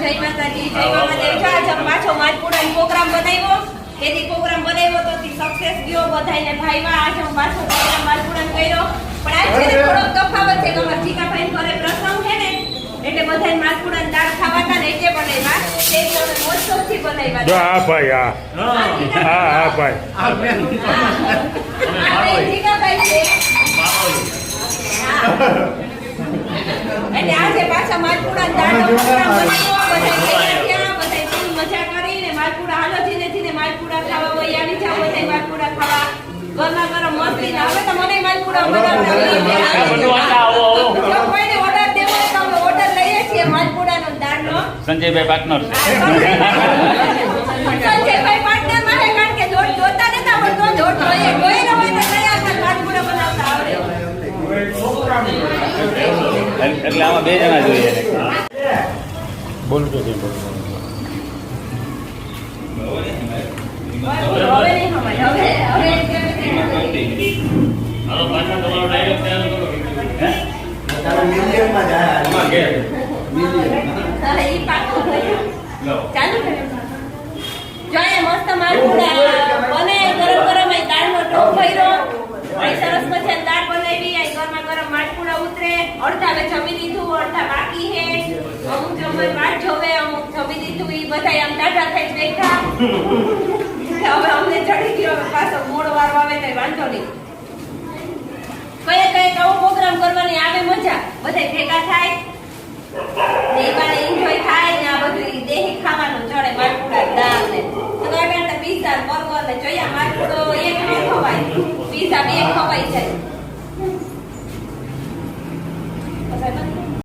જય માતાજી જય માતાજી જા પાછો માલપુડા પ્રોગ્રામ બનાવ્યો કેદી પ્રોગ્રામ બનાવ્યો તો તી સક્સેસ ગયો બધાઈને ભાઈવા આજ હું પાછો પ્રોગ્રામ માલપુડા કર્યો પણ આજ છે થોડો તફાવત છે કે અમાર જીકાભાઈ ઘરે પ્રસંગ છે ને એટલે બધાય માલપુડા દાળ ખાવાતા ને એટલે બનાવ્યા તે અમે મોસ્ટોથી બનાવ્યા જો આ ભાઈ આ ભાઈ આ જીકાભાઈ છે એટલે આજે પાછા માલપુડા દાળનો પ્રોગ્રામ બનાવ્યો બધાય ફૂલ મજા કરીને માલપુડા હાલો ધીરે માલપુડા ખાવા વઈ આવી જાવ બધાય માલપુડા ખાવા ગરમા ગરમ મસ્તી ના હવે તો મને માલપુડા બનાવતા જો કોઈને ઓર્ડર દેવો હોય તો અમે ઓર્ડર લઈએ છીએ માલપુડાનો દાળનો સંજયભાઈ પાર્ટનર સંજયભાઈ પાર્ટનર માં કારણ કે જોતા નતા પણ તો જોટ જોઈએ કોઈ ન હોય તો કયા માલપુડા બનાવતા આવડે એટલે આમાં બે જણા જોઈએ બોલું તો કેમ બોલું હવે નહીં સમજ હવે હાલો પાછા તમારો ડાયલોગ તૈયાર કરો હે તારા મિલિયનમાં જાય આમાં કે ચાલે ઈ પાકો લો ચાલુ જોઈએ મસ્ત માલપુડા બને ગરમ ગરમ એ દાળનો ટોપ ભર્યો અહીં સરસ મજાની દાળ બનાવી અહીં ગરમા ગરમ માલપુડા ઉતરે અડધા હવે જમી લીધું અડધા બાકી હે અમુક જમવાની વાત જોવે અમુક જમી લીધું ઈ બધા આમ ટાટા થઈ બેઠા હવે અમને ચડી ગયો હવે પાછો મોડો વારો આવે તો વાંધો નહીં કઈ આવો પ્રોગ્રામ કરવાની આવે મજા બધા ભેગા થાય ને એમાં એન્જોય થાય ને આ બધું દેહી ખાવાનું ચડે માલપુડા દાળ ને તો આગળ પીઝા બર્ગર ને જોઈએ માલપુડો એક ન ખવાય પીઝા બે ખવાઈ જાય